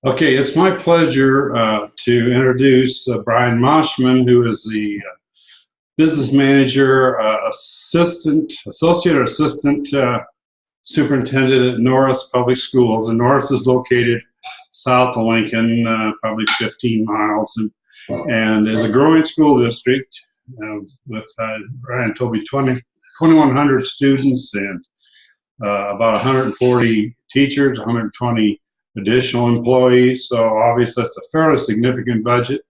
Okay, it's my pleasure to introduce Brian Maschmann, who is the business manager, associate or assistant superintendent at Norris Public Schools. And Norris is located south of Lincoln, probably 15 miles, and is a growing school district with, Brian told me, 2,100 students and about 140 teachers, 120 additional employees. So obviously that's a fairly significant budget.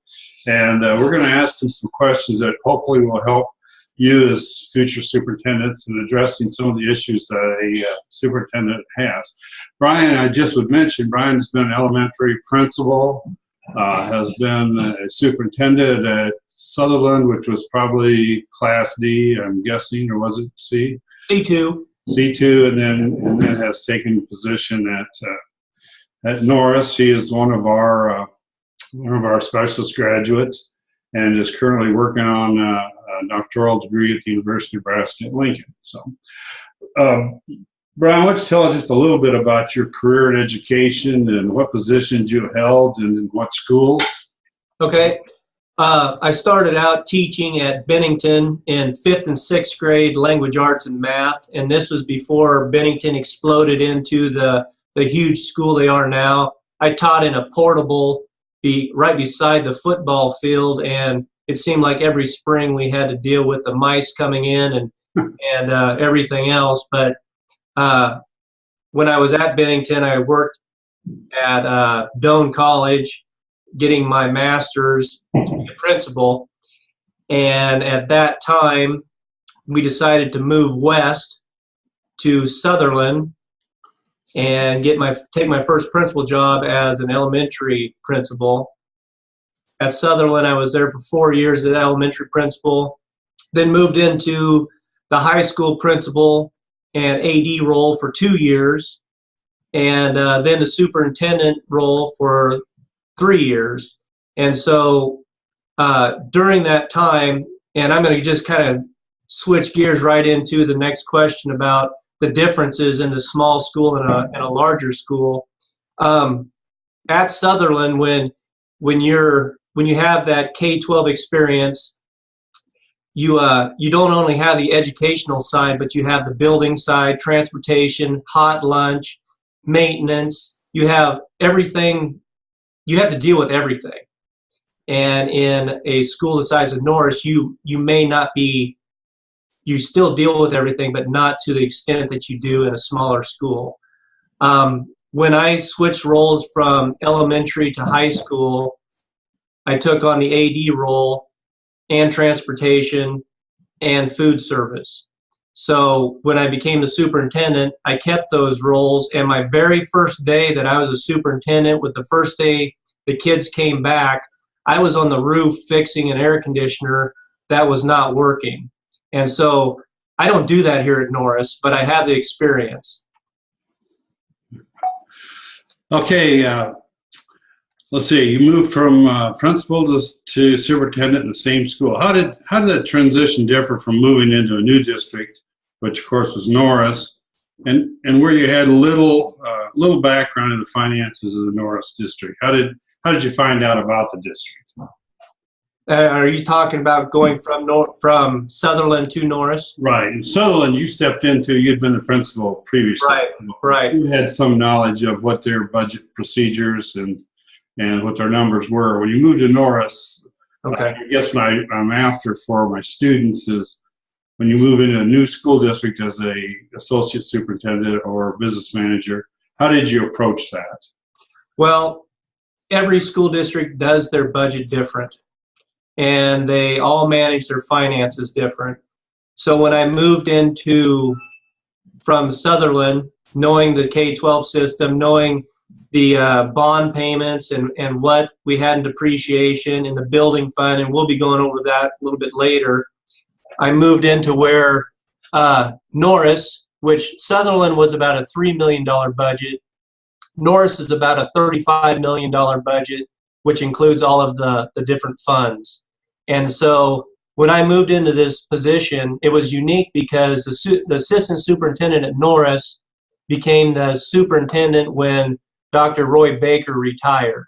And we're going to ask him some questions that hopefully will help you as future superintendents in addressing some of the issues that a superintendent has. Brian, I just would mention, Brian's been an elementary principal, has been a superintendent at Sutherland, which was probably Class D, I'm guessing, or was it C? C2. C2, and then has taken a position at Norris. He is one of our specialist graduates and is currently working on a doctoral degree at the University of Nebraska at Lincoln. So, Brian, why don't you tell us just a little bit about your career in education and what positions you held and in what schools? Okay. I started out teaching at Bennington in 5th and 6th grade language arts and math, and this was before Bennington exploded into the huge school they are now. I taught in a portable right beside the football field, and it seemed like every spring we had to deal with the mice coming in and everything else. But when I was at Bennington, I worked at Doane College, getting my master's to be a principal. And at that time, we decided to move west to Sutherland and take my first principal job as an elementary principal. At Sutherland, I was there for 4 years as elementary principal, then moved into the high school principal and AD role for 2 years, and then the superintendent role for 3 years. And so during that time, and I'm going to just kind of switch gears right into the next question about the differences in the small school and a larger school. At Sutherland, when you have that K-12 experience, you don't only have the educational side, but you have the building side, transportation, hot lunch, maintenance. You have everything. You have to deal with everything. And in a school the size of Norris, you may not be. You still deal with everything, but not to the extent that you do in a smaller school. When I switched roles from elementary to high school, I took on the AD role and transportation and food service. So when I became the superintendent, I kept those roles. And my very first day that I was a superintendent, with the first day the kids came back, I was on the roof fixing an air conditioner that was not working. And so I don't do that here at Norris, but I have the experience. Okay, let's see. You moved from principal to superintendent in the same school. How did that transition differ from moving into a new district, which of course was Norris, and where you had little background in the finances of the Norris district? How did you find out about the district? Are you talking about going from Sutherland to Norris? Right. In Sutherland, you'd been the principal previously. Right. You had some knowledge of what their budget procedures and what their numbers were. When you moved to Norris, okay. I guess what I'm after for my students is when you move into a new school district as a associate superintendent or business manager, how did you approach that? Well, every school district does their budget different, and they all manage their finances different. So when I moved from Sutherland, knowing the K-12 system, knowing the bond payments and what we had in depreciation in the building fund, and we'll be going over that a little bit later, I moved into where Norris, which Sutherland was about a $3 million budget, Norris is about a $35 million budget, which includes all of the different funds. And so when I moved into this position, it was unique because the assistant superintendent at Norris became the superintendent when Dr. Roy Baker retired.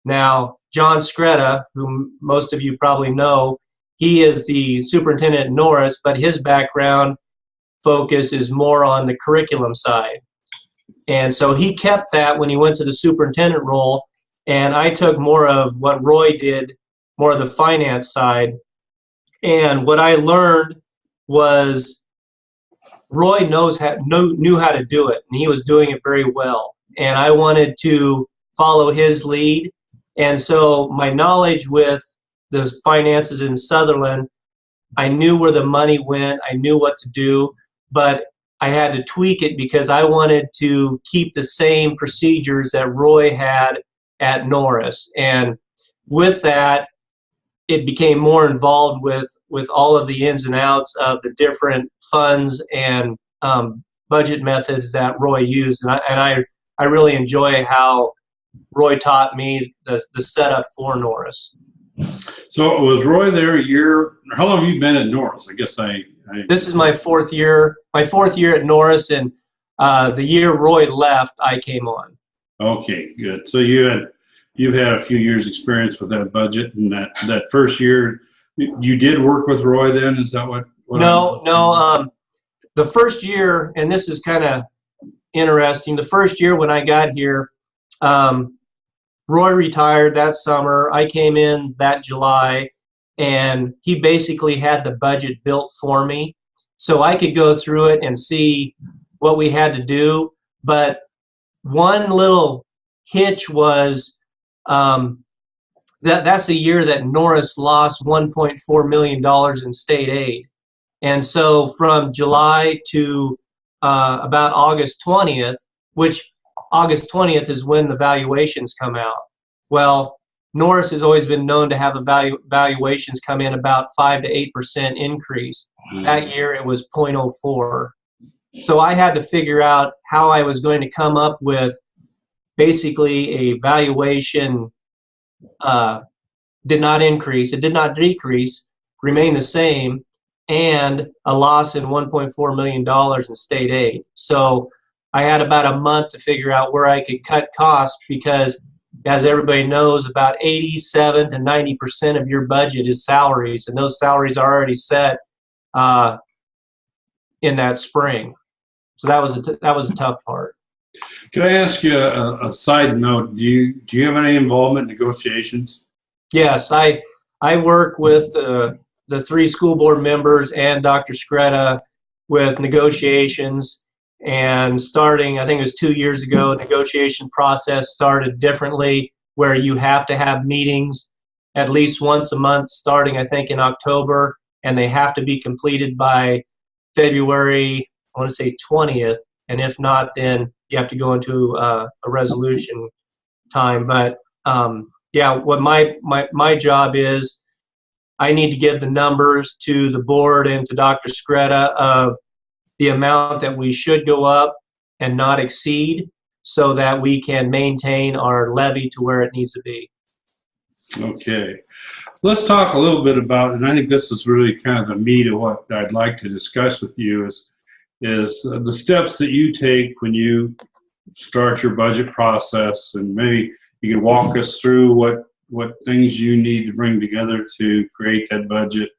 Now, John Scretta, whom most of you probably know, he is the superintendent at Norris, but his background focus is more on the curriculum side. And so he kept that when he went to the superintendent role, and I took more of what Roy did, more of the finance side. And what I learned was Roy knew how to do it, and he was doing it very well. And I wanted to follow his lead. And so my knowledge with the finances in Sutherland, I knew where the money went, I knew what to do, but I had to tweak it because I wanted to keep the same procedures that Roy had at Norris. And with that, it became more involved with all of the ins and outs of the different funds and budget methods that Roy used. And I really enjoy how Roy taught me the setup for Norris. So was Roy there a year? How long have you been at Norris? I guess This is my fourth year at Norris, and the year Roy left, I came on. Okay, good. So you've had a few years experience with that budget, and that first year you did work with Roy then? Is that what No. The first year, and this is kind of interesting, the first year when I got here, Roy retired that summer. I came in that July, and he basically had the budget built for me. So I could go through it and see what we had to do. But one little hitch was that's a year that Norris lost $1.4 million in state aid. And so from July to about August 20th, which August 20th is when the valuations come out. Well, Norris has always been known to have valuations come in about 5 to 8% increase. That year it was 0.04. So I had to figure out how I was going to come up with basically a valuation did not increase, it did not decrease, remained the same, and a loss in $1.4 million in state aid. So I had about a month to figure out where I could cut costs because, as everybody knows, about 87 to 90% of your budget is salaries, and those salaries are already set in that spring. So that was a tough part. Can I ask you a side note? Do you have any involvement in negotiations? Yes, I work with the 3 school board members and Dr. Scretta with negotiations. And starting, I think it was 2 years ago, the negotiation process started differently, where you have to have meetings at least once a month, starting I think in October, and they have to be completed by February, I want to say 20th. And if not, then you have to go into a resolution time. But yeah, what my job is, I need to give the numbers to the board and to Dr. Scretta of the amount that we should go up and not exceed, so that we can maintain our levy to where it needs to be. Okay. Let's talk a little bit about, and I think this is really kind of the meat of what I'd like to discuss with you, is the steps that you take when you start your budget process, and maybe you can walk us through what things you need to bring together to create that budget,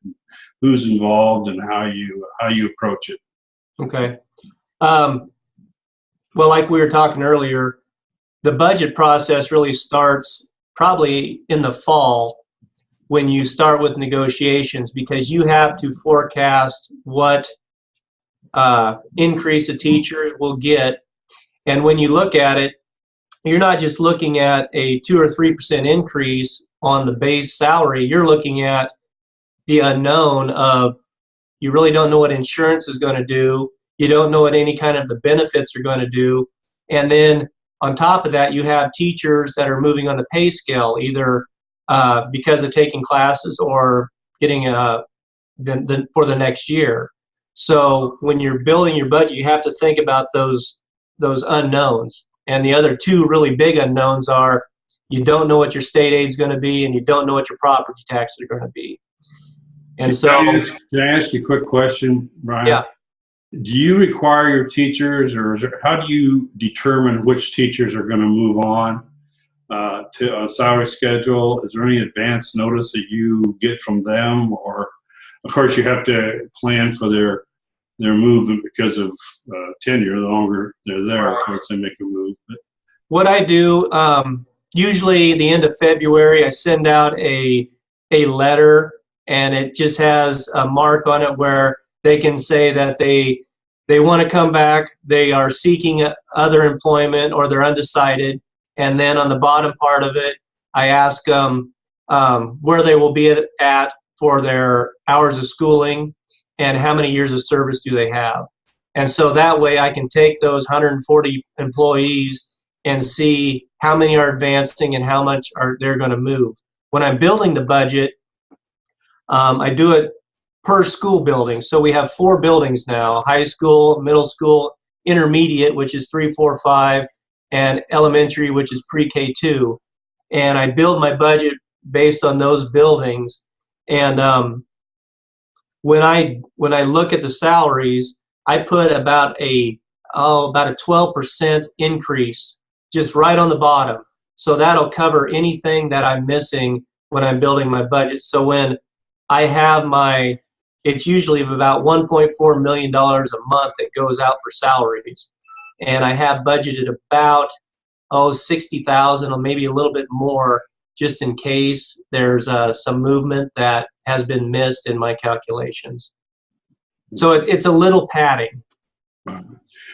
who's involved, and how you approach it. Okay. Well, like we were talking earlier, the budget process really starts probably in the fall when you start with negotiations, because you have to forecast what increase a teacher will get. And when you look at it, you're not just looking at a 2 or 3% increase on the base salary. You're looking at the unknown of, you really don't know what insurance is going to do. You don't know what any kind of the benefits are going to do. And then on top of that, you have teachers that are moving on the pay scale, either because of taking classes or getting for the next year. So when you're building your budget, you have to think about those unknowns. And the other 2 really big unknowns are, you don't know what your state aid is going to be, and you don't know what your property taxes are going to be. And Can I ask you a quick question, Brian? Yeah. Do you require your teachers, or how do you determine which teachers are going to move on to a salary schedule? Is there any advance notice that you get from them, or of course you have to plan for their movement because of tenure? The longer they're there, of course, they make a move. But What I do, usually the end of February, I send out a letter, and it just has a mark on it where they can say that they want to come back, they are seeking other employment, or they're undecided. And then on the bottom part of it, I ask them where they will be at for their hours of schooling and how many years of service do they have. And so that way I can take those 140 employees and see how many are advancing and how much are they're going to move. When I'm building the budget, I do it per school building. So we have 4 buildings now: high school, middle school, intermediate, which is 3, 4, 5, and elementary, which is pre-K 2. And I build my budget based on those buildings. And when I look at the salaries, I put about a 12% increase just right on the bottom. So that'll cover anything that I'm missing when I'm building my budget. So when I have it's usually about $1.4 million a month that goes out for salaries. And I have budgeted about, 60,000 or maybe a little bit more, just in case there's some movement that has been missed in my calculations. So it's a little padding.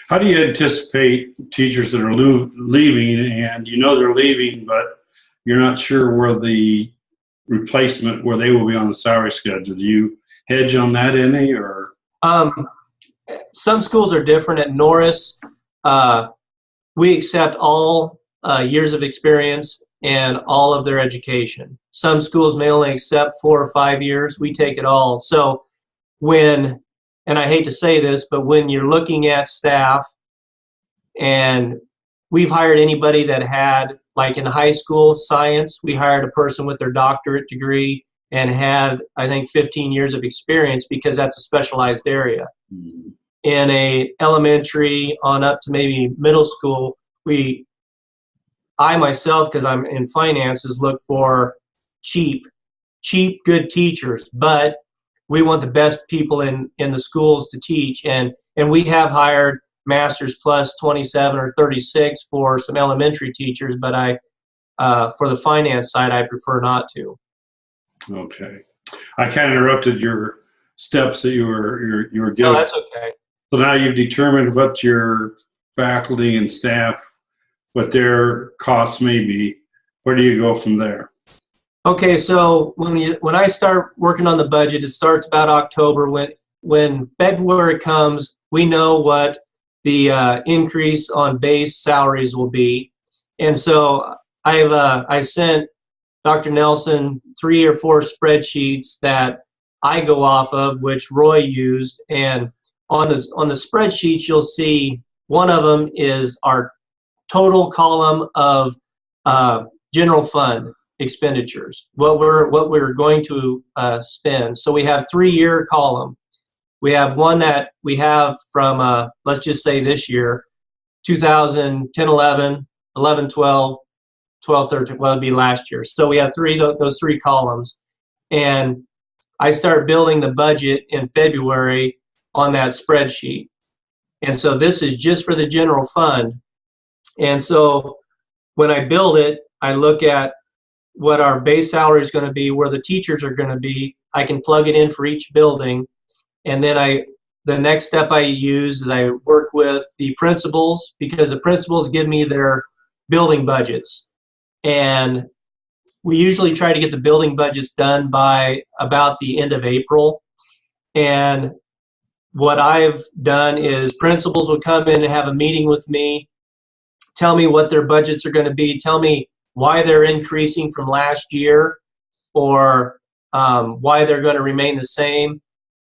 how do you anticipate teachers that are leaving, and you know they're leaving, but you're not sure where the replacement, where they will be on the salary schedule? Do you hedge on that any, or? Some schools are different. At Norris, we accept all years of experience and all of their education. Some schools may only accept 4 or 5 years. We take it all. So and I hate to say this, but when you're looking at staff, and we've hired anybody that had, like in high school science, we hired a person with their doctorate degree and had, I think, 15 years of experience, because that's a specialized area. Mm-hmm. In a elementary on up to maybe middle school, I myself, because I'm in finances, look for cheap, good teachers, but we want the best people in the schools to teach. And we have hired Masters Plus 27 or 36 for some elementary teachers, but for the finance side, I prefer not to. Okay. I kind of interrupted your steps that you were giving. No, that's okay. So now you've determined what your faculty and staff, what their costs may be. Where do you go from there? Okay, so when I start working on the budget, it starts about October. When February comes, we know what the increase on base salaries will be, and so I sent Dr. Nelson 3 or 4 spreadsheets that I go off of, which Roy used, and on the spreadsheets you'll see one of them is our total column of general fund expenditures, what we're going to spend. So we have 3-year column. We have one that we have from let's just say this year, 2010, 11, 11, 12, 12, 13. Well, it'd be last year. So we have those 3 columns, and I start building the budget in February on that spreadsheet. And so this is just for the general fund. And so when I build it, I look at what our base salary is going to be, where the teachers are going to be. I can plug it in for each building. And then the next step I use is I work with the principals, because the principals give me their building budgets. And we usually try to get the building budgets done by about the end of April. And what I've done is principals will come in and have a meeting with me, tell me what their budgets are going to be, tell me why they're increasing from last year, or why they're going to remain the same.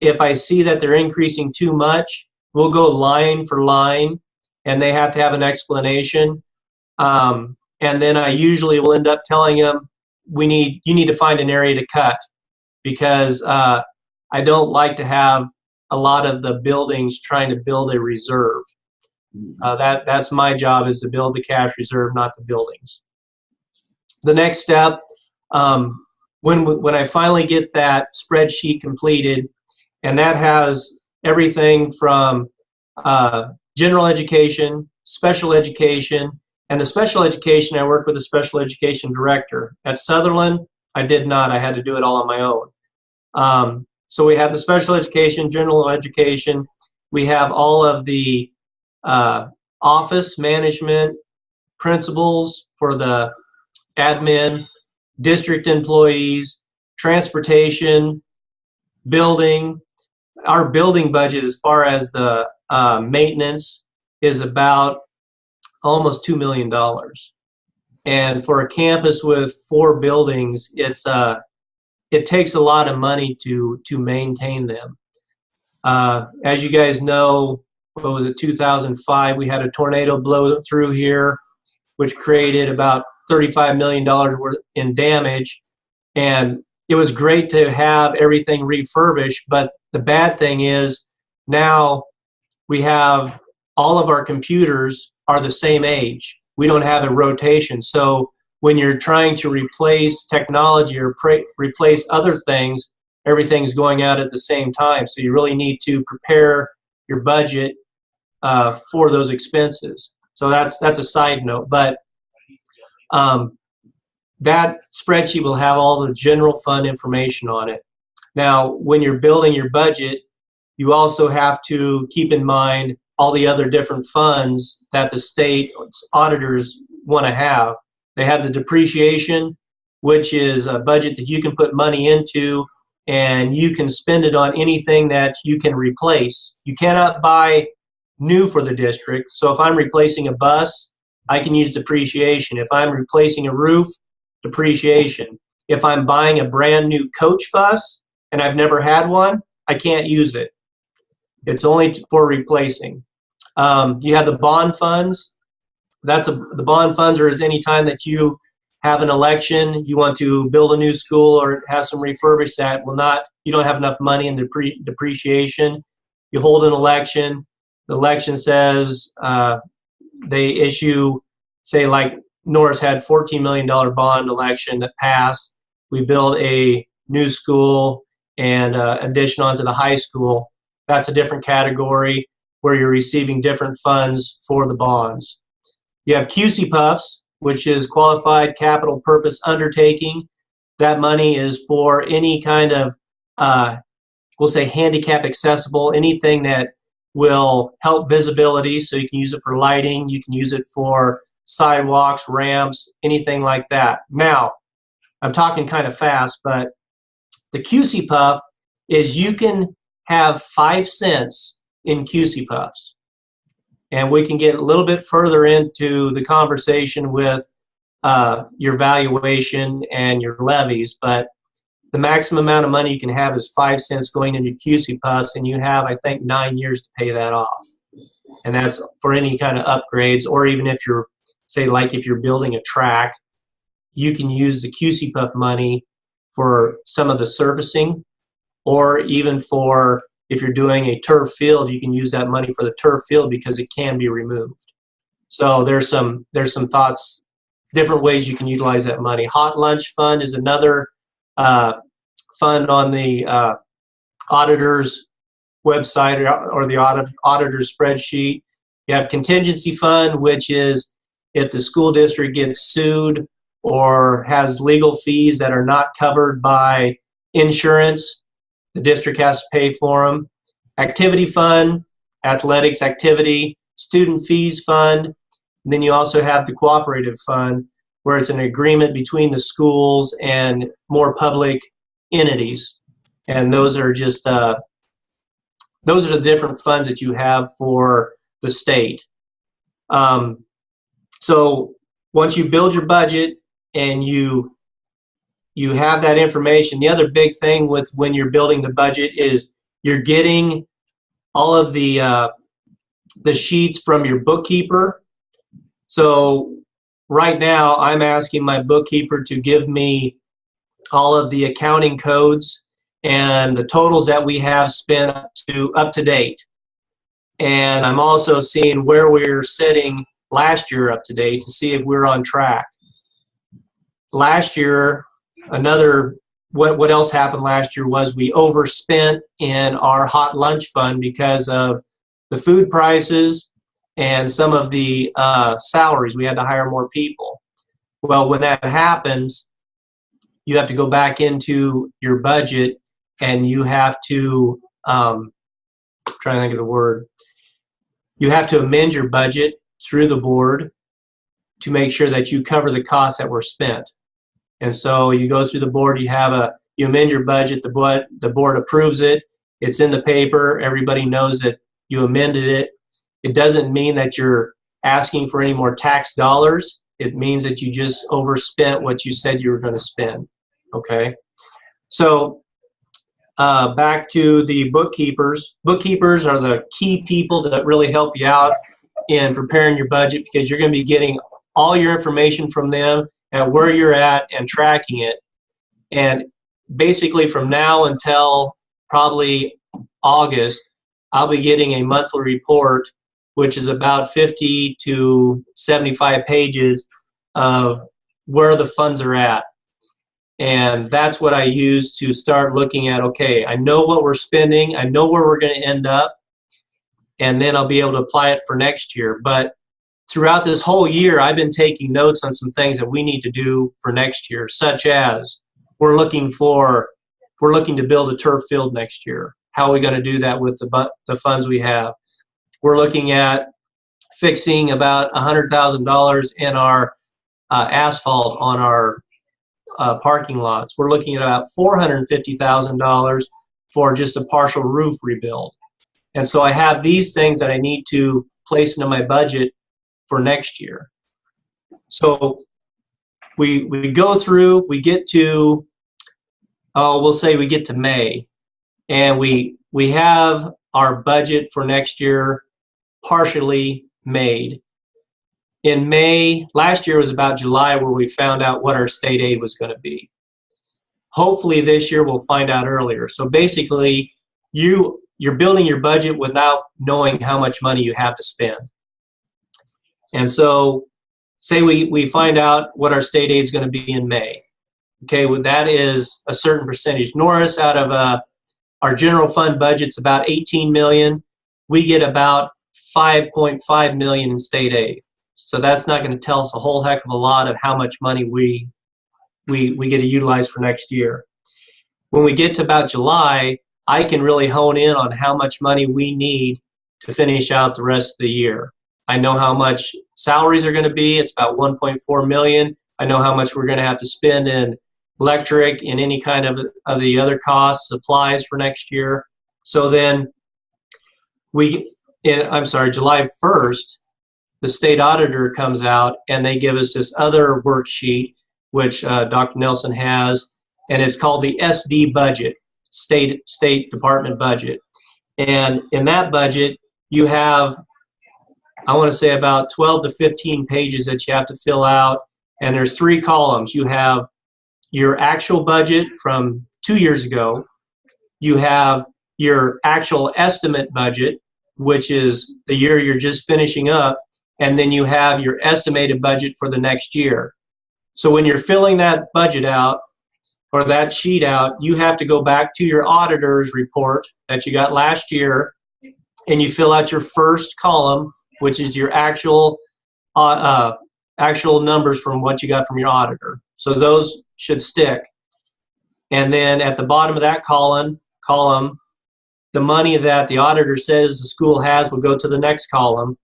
If I see that they're increasing too much, we'll go line for line, and they have to have an explanation. And then I usually will end up telling them, you need to find an area to cut, because I don't like to have a lot of the buildings trying to build a reserve. That's my job, is to build the cash reserve, not the buildings. The next step, when I finally get that spreadsheet completed, and that has everything from general education, special education, and the special education, I work with a special education director. At Sutherland, I did not. I had to do it all on my own. So we have the special education, general education. We have all of the office management, principals for the admin, district employees, transportation, building. Our building budget, as far as the maintenance, is about almost $2 million. And for a campus with 4 buildings, it takes a lot of money to maintain them. As you guys know, what was it, 2005, we had a tornado blow through here, which created about $35 million worth in damage. And it was great to have everything refurbished, but the bad thing is now we have all of our computers are the same age. We don't have a rotation. So when you're trying to replace technology or replace other things, everything's going out at the same time. So you really need to prepare your budget for those expenses. So that's a side note. But that spreadsheet will have all the general fund information on it. Now, when you're building your budget, you also have to keep in mind all the other different funds that the state auditors want to have. They have the depreciation, which is a budget that you can put money into, and you can spend it on anything that you can replace. You cannot buy new for the district. So if I'm replacing a bus, I can use depreciation. If I'm replacing a roof, depreciation. If I'm buying a brand new coach bus and I've never had one, I can't use it. It's only for replacing. You have the bond funds. The bond funds are any time that you have an election, you want to build a new school or have some refurbished that will not, you don't have enough money in depreciation. You hold an election. The election says they issue, say like Norris had $14 million bond election that passed. We build a new school and addition onto the high school. That's a different category where you're receiving different funds for the bonds. You have QC Puffs, which is Qualified Capital Purpose Undertaking. That money is for any kind of, we'll say handicap accessible, anything that will help visibility. So you can use it for lighting, you can use it for sidewalks, ramps, anything like that. Now, I'm talking kind of fast, but the QC Puff is you can have 5 cents in QC Puffs. And we can get a little bit further into the conversation with your valuation and your levies, but the maximum amount of money you can have is 5 cents going into QC Puffs, and you have, I think, 9 years to pay that off. And that's for any kind of upgrades, or even if you're, say, like if you're building a track, you can use the QC Puff money for some of the servicing, or even for, if you're doing a turf field, you can use that money for the turf field because it can be removed. So there's some thoughts, different ways you can utilize that money. Hot Lunch Fund is another fund on the auditor's website or the auditor's spreadsheet. You have Contingency Fund, which is if the school district gets sued or has legal fees that are not covered by insurance, the district has to pay for them. Activity Fund, athletics activity, Student Fees Fund, and then you also have the Cooperative Fund, where it's an agreement between the schools and more public entities. And those are just, those are the different funds that you have for the state. So once you build your budget and you have that information, the other big thing with when you're building the budget is you're getting all of the sheets from your bookkeeper. So right now I'm asking my bookkeeper to give me all of the accounting codes and the totals that we have spent up to date. And I'm also seeing where we're sitting last year up to date to see if we're on track. Last year, what else happened last year was we overspent in our hot lunch fund because of the food prices and some of the salaries. We had to hire more people. Well, when that happens, you have to go back into your budget and you have to, trying to think of the word, you have to amend your budget through the board to make sure that you cover the costs that were spent. And so you go through the board, you amend your budget, the board approves it, it's in the paper, everybody knows that you amended it. It doesn't mean that you're asking for any more tax dollars. It means that you just overspent what you said you were going to spend. Okay? So back to the bookkeepers. Bookkeepers are the key people that really help you out in preparing your budget, because you're going to be getting all your information from them at where you're at and tracking it. And basically from now until probably August, I'll be getting a monthly report, which is about 50 to 75 pages of where the funds are at. And that's what I use to start looking at, okay, I know what we're spending, I know where we're going to end up, and then I'll be able to apply it for next year. But throughout this whole year, I've been taking notes on some things that we need to do for next year, such as we're looking to build a turf field next year. How are we going to do that with the funds we have? We're looking at fixing about $100,000 in our asphalt on our parking lots. We're looking at about $450,000 for just a partial roof rebuild. And so I have these things that I need to place into my budget for next year. So we go through, we get to, we'll say we get to May, and we have our budget for next year partially made. In May, last year was about July where we found out what our state aid was going to be. Hopefully this year we'll find out earlier. So basically, you're building your budget without knowing how much money you have to spend. And so say we find out what our state aid is going to be in May. Okay, well, that is a certain percentage. Norris, out of our general fund budget's about $18 million. We get about $5.5 million in state aid. So that's not going to tell us a whole heck of a lot of how much money we get to utilize for next year. When we get to about July, I can really hone in on how much money we need to finish out the rest of the year. I know how much salaries are going to be. It's about $1.4 million. I know how much we're going to have to spend in electric and any kind of the other costs, supplies for next year. So then July 1st, the state auditor comes out and they give us this other worksheet, which Dr. Nelson has, and it's called the SD budget, State Department budget. And in that budget, you have, I want to say, about 12 to 15 pages that you have to fill out. And there's 3 columns. You have your actual budget from 2 years ago. You have your actual estimate budget, which is the year you're just finishing up. And then you have your estimated budget for the next year. So when you're filling that budget out or that sheet out, you have to go back to your auditor's report that you got last year, and you fill out your first column, which is your actual numbers from what you got from your auditor. So those should stick. And then at the bottom of that column, the money that the auditor says the school has will go to the next column.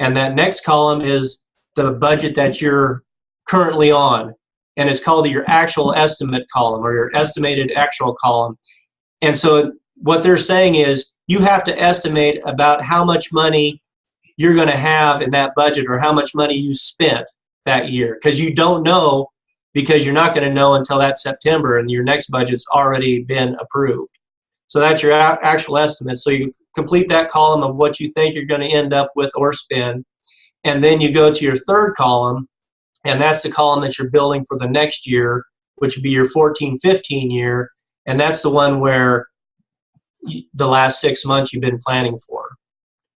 And that next column is the budget that you're currently on. And it's called your actual estimate column, or your estimated actual column. And so what they're saying is you have to estimate about how much money you're going to have in that budget, or how much money you spent that year. Because you don't know, because you're not going to know until that September, and your next budget's already been approved. So that's your actual estimate. So you complete that column of what you think you're going to end up with or spend. And then you go to your third column, and that's the column that you're building for the next year, which would be your 14-15 year. And that's the one where the last 6 months you've been planning for.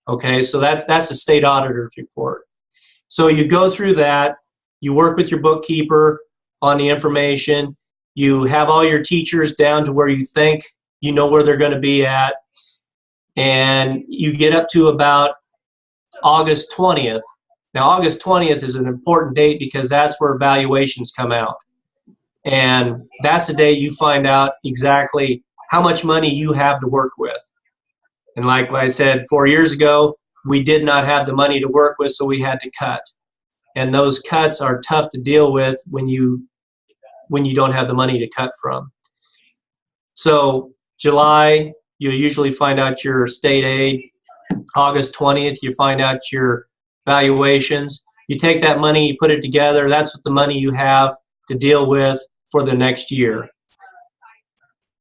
Okay, so that's the state auditor's report. So you go through that, you work with your bookkeeper on the information, you have all your teachers down to where you think you know where they're going to be at, and you get up to about August 20th. Now, August 20th is an important date because that's where valuations come out. And that's the day you find out exactly how much money you have to work with. And like I said, 4 years ago, we did not have the money to work with, so we had to cut. And those cuts are tough to deal with when you don't have the money to cut from. So July, you usually find out your state aid. August 20th, you find out your valuations. You take that money, you put it together. That's what the money you have to deal with for the next year.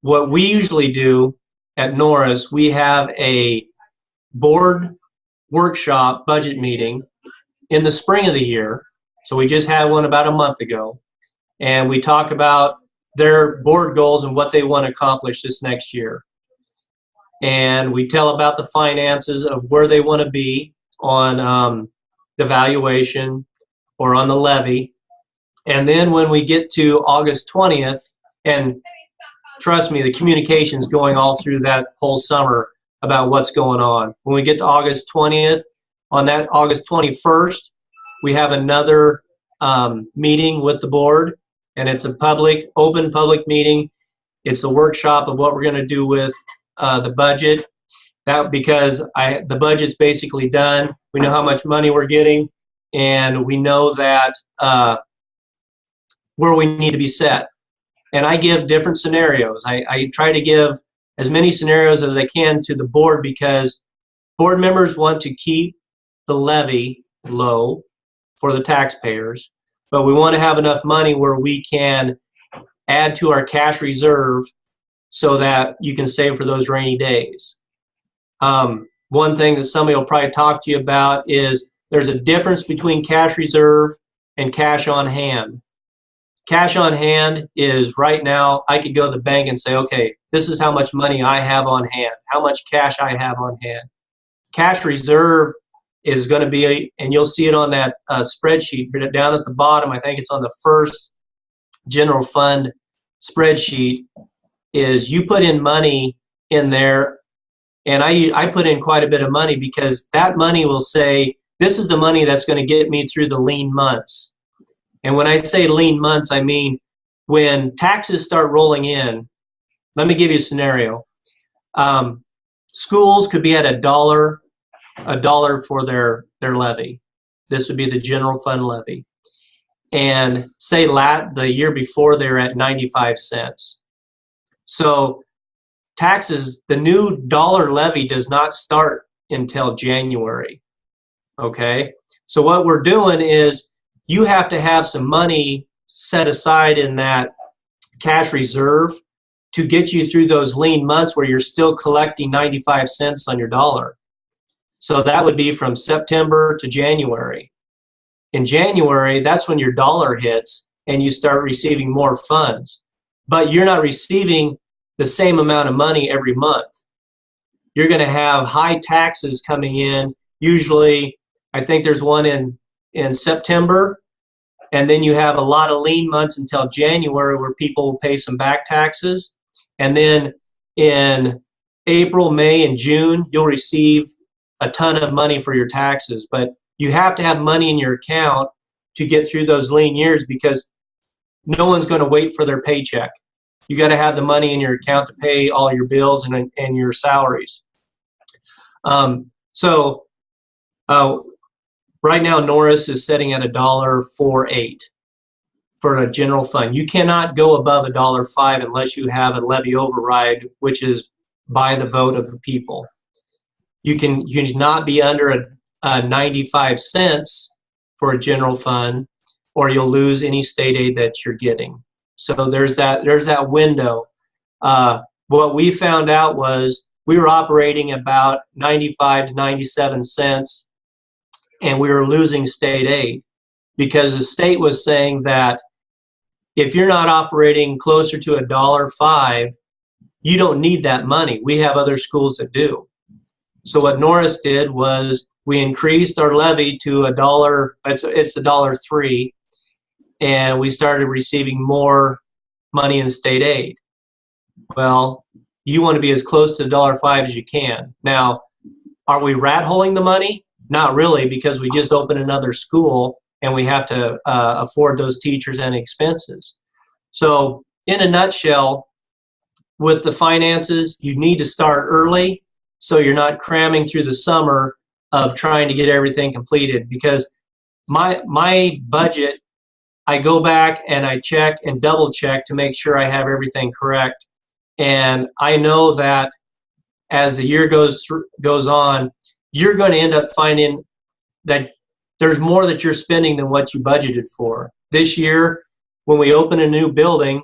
What we usually do at Norris, we have a board workshop budget meeting in the spring of the year. So we just had one about a month ago. And we talk about their board goals and what they want to accomplish this next year. And we tell about the finances of where they want to be on the valuation or on the levy. And then when we get to August 20th, and trust me, the communication's going all through that whole summer about what's going on. When we get to August 20th, on that August 21st, we have another meeting with the board, and it's a open public meeting. It's a workshop of what we're going to do with the budget. That because the budget's basically done. We know how much money we're getting, and we know that where we need to be set. And I give different scenarios. I try to give as many scenarios as I can to the board because board members want to keep the levy low for the taxpayers, but we want to have enough money where we can add to our cash reserve so that you can save for those rainy days. One thing that somebody will probably talk to you about is there's a difference between cash reserve and cash on hand. Cash on hand is right now, I could go to the bank and say, okay, this is how much money I have on hand, how much cash I have on hand. Cash reserve is going to be, and you'll see it on that spreadsheet down at the bottom. I think it's on the first general fund spreadsheet, is you put in money in there, and I put in quite a bit of money because that money will say, this is the money that's going to get me through the lean months. And when I say lean months, I mean when taxes start rolling in. Let me give you a scenario. Schools could be at $1 for their levy. This would be the general fund levy. And say the year before they were at 95 cents. So taxes, the new dollar levy does not start until January. Okay? So what we're doing is you have to have some money set aside in that cash reserve to get you through those lean months where you're still collecting 95 cents on your dollar. So that would be from September to January. In January, that's when your dollar hits and you start receiving more funds. But you're not receiving the same amount of money every month. You're going to have high taxes coming in. Usually, I think there's one in September, and then you have a lot of lean months until January where people will pay some back taxes. And then in April, May, and June, you'll receive a ton of money for your taxes. But you have to have money in your account to get through those lean years because no one's going to wait for their paycheck. You got to have the money in your account to pay all your bills and your salaries. Right now, Norris is setting at $1.48 for a general fund. You cannot go above $1.05 unless you have a levy override, which is by the vote of the people. You cannot be under a 95 cents for a general fund, or you'll lose any state aid that you're getting. So there's that window. What we found out was we were operating about 95 to 97 cents, and we were losing state aid because the state was saying that if you're not operating closer to $1.05, you don't need that money. We have other schools that do. So what Norris did was we increased our levy to $1. It's $1.03, and we started receiving more money in state aid. Well, you want to be as close to $1.05 as you can. Now, are we rat holing the money? Not really, because we just opened another school and we have to afford those teachers and expenses. So in a nutshell, with the finances, you need to start early so you're not cramming through the summer of trying to get everything completed. Because my budget, I go back and I check and double check to make sure I have everything correct. And I know that as the year goes on, you're going to end up finding that there's more that you're spending than what you budgeted for. This year, when we open a new building,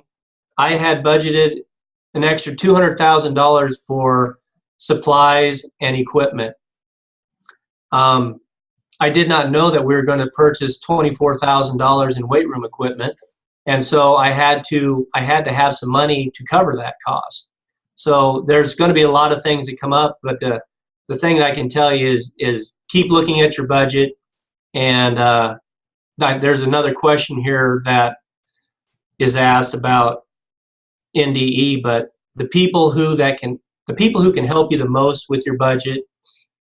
I had budgeted an extra $200,000 for supplies and equipment. I did not know that we were going to purchase $24,000 in weight room equipment, and so I had to have some money to cover that cost. So there's going to be a lot of things that come up, but the thing that I can tell you is keep looking at your budget. And there's another question here that is asked about NDE, but the people who can help you the most with your budget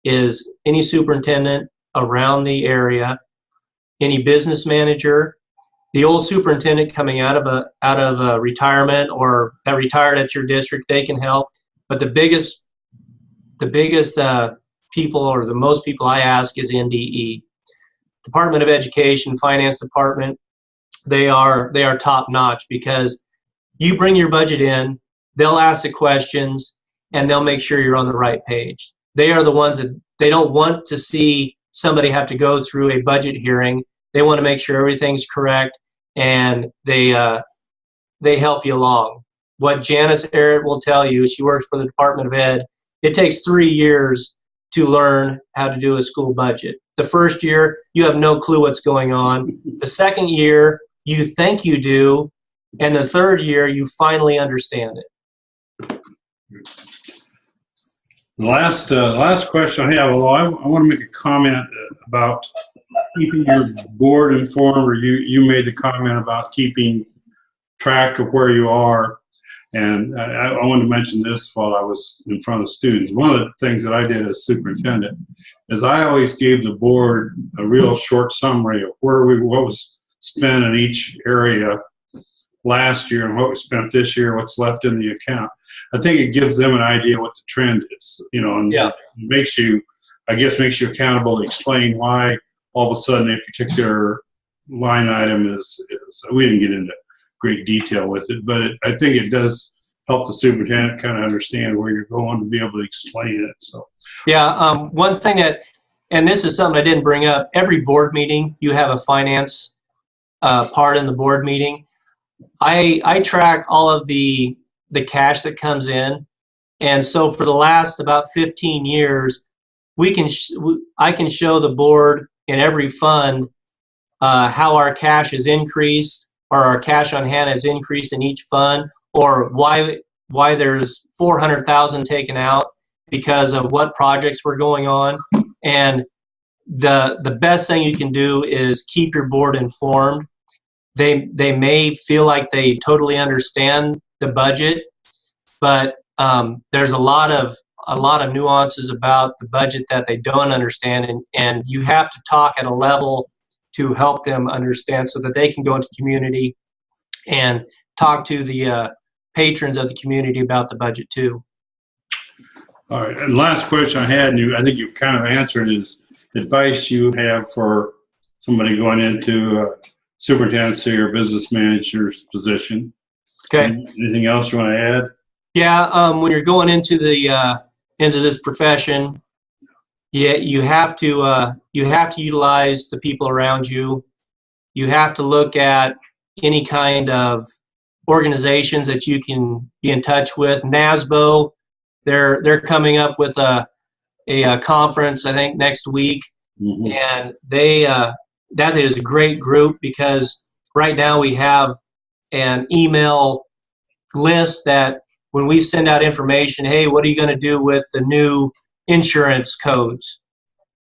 is any superintendent around the area, any business manager, the old superintendent coming out of a retirement or that retired at your district. They can help, but the biggest people, or the most people I ask, is NDE, Department of Education, Finance Department. They are top notch, because you bring your budget in, they'll ask the questions, and they'll make sure you're on the right page. They are the ones that they don't want to see somebody have to go through a budget hearing. They want to make sure everything's correct, and they help you along. What Janice Arrett will tell you, she works for the Department of Ed, it takes 3 years to learn how to do a school budget. The first year, you have no clue what's going on. The second year, you think you do, and the third year, you finally understand it. The last question I have, although I want to make a comment about keeping your board informed, or you made the comment about keeping track of where you are. And I wanted to mention this while I was in front of students. One of the things that I did as superintendent is I always gave the board a real short summary of what was spent in each area last year and what was spent this year, what's left in the account. I think it gives them an idea what the trend is, and makes you accountable to explain why all of a sudden a particular line item is we didn't get into great detail with it, but I think it does help the superintendent kind of understand where you're going to be able to explain it. So one thing and this is something I didn't bring up, every board meeting you have a finance part in the board meeting. I track all of the cash that comes in, and so for the last about 15 years, I can show the board in every fund how our cash has increased, or our cash on hand has increased in each fund, or why there's $400,000 taken out because of what projects were going on. And the best thing you can do is keep your board informed. They may feel like they totally understand the budget, but there's a lot of nuances about the budget that they don't understand, and you have to talk at a level to help them understand, so that they can go into community and talk to the patrons of the community about the budget too. All right, and last question I had, and I think you've kind of answered, is advice you have for somebody going into superintendency or business manager's position. Okay. Anything else you want to add? Yeah, when you're going into this profession, you have to utilize the people around you. You have to look at any kind of organizations that you can be in touch with. NASBO, they're coming up with a conference, I think, next week, and that is a great group, because right now we have an email list that when we send out information, hey, what are you going to do with the new insurance codes?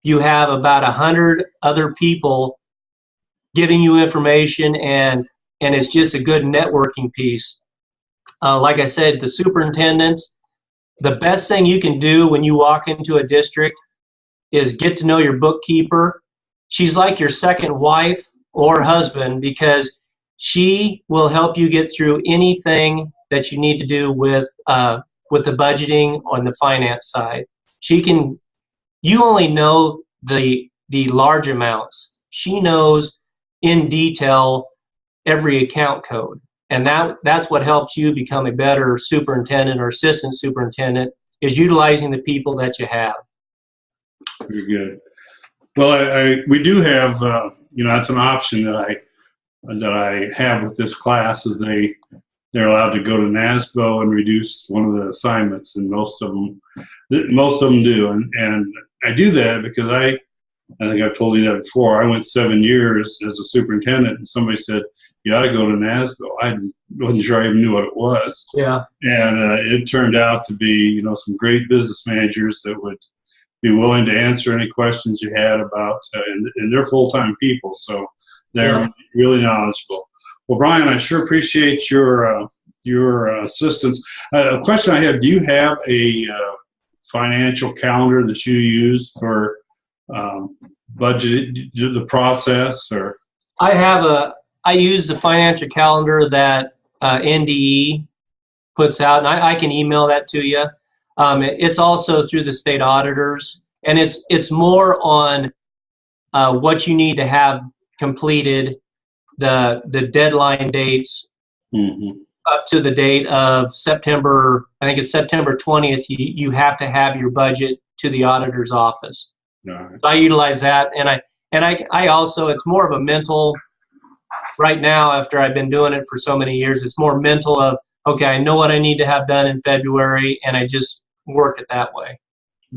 You have about 100 other people giving you information, and it's just a good networking piece. Like I said, the superintendents, the best thing you can do when you walk into a district is get to know your bookkeeper. She's like your second wife or husband, because she will help you get through anything that you need to do with the budgeting on the finance side. You only know the large amounts. She knows in detail every account code. And that's what helps you become a better superintendent or assistant superintendent, is utilizing the people that you have. Very good. Well, we do have, that's an option that I have with this class, is they're allowed to go to NASBO and reduce one of the assignments, and most of them do. And I do that because I think I've told you that before. I went 7 years as a superintendent, and somebody said, you ought to go to NASBO. I wasn't sure I even knew what it was. Yeah. And it turned out to be, some great business managers that would be willing to answer any questions you had about, and they're full-time people, so they're really knowledgeable. Well, Brian, I sure appreciate your assistance. A question I have: do you have a financial calendar that you use for budget, the process, or? I use the financial calendar that NDE puts out, and I can email that to you. It's also through the state auditors, and it's more on what you need to have completed, the deadline dates up to the date of September. I think it's September 20th. You have to have your budget to the auditor's office. Right. So I utilize that, and I also, it's more of a mental. Right now, after I've been doing it for so many years, it's more mental of, okay, I know what I need to have done in February, and I just work it that way.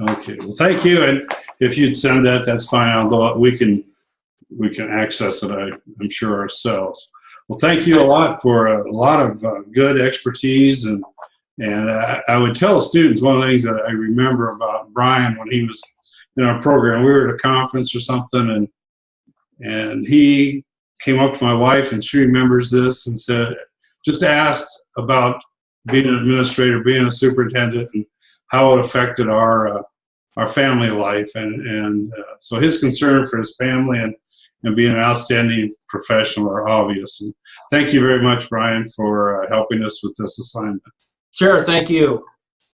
Okay, well, thank you. And if you'd send that, that's fine. Although we can access it, I'm sure, ourselves. Well, thank you a lot for a lot of good expertise, and I would tell students, one of the things that I remember about Brian when he was in our program, we were at a conference or something, and he came up to my wife, and she remembers this, and said, just asked about being an administrator, being a superintendent, and how it affected our family life, and so his concern for his family and being an outstanding professional are obvious. And thank you very much, Brian, for helping us with this assignment. Sure, thank you.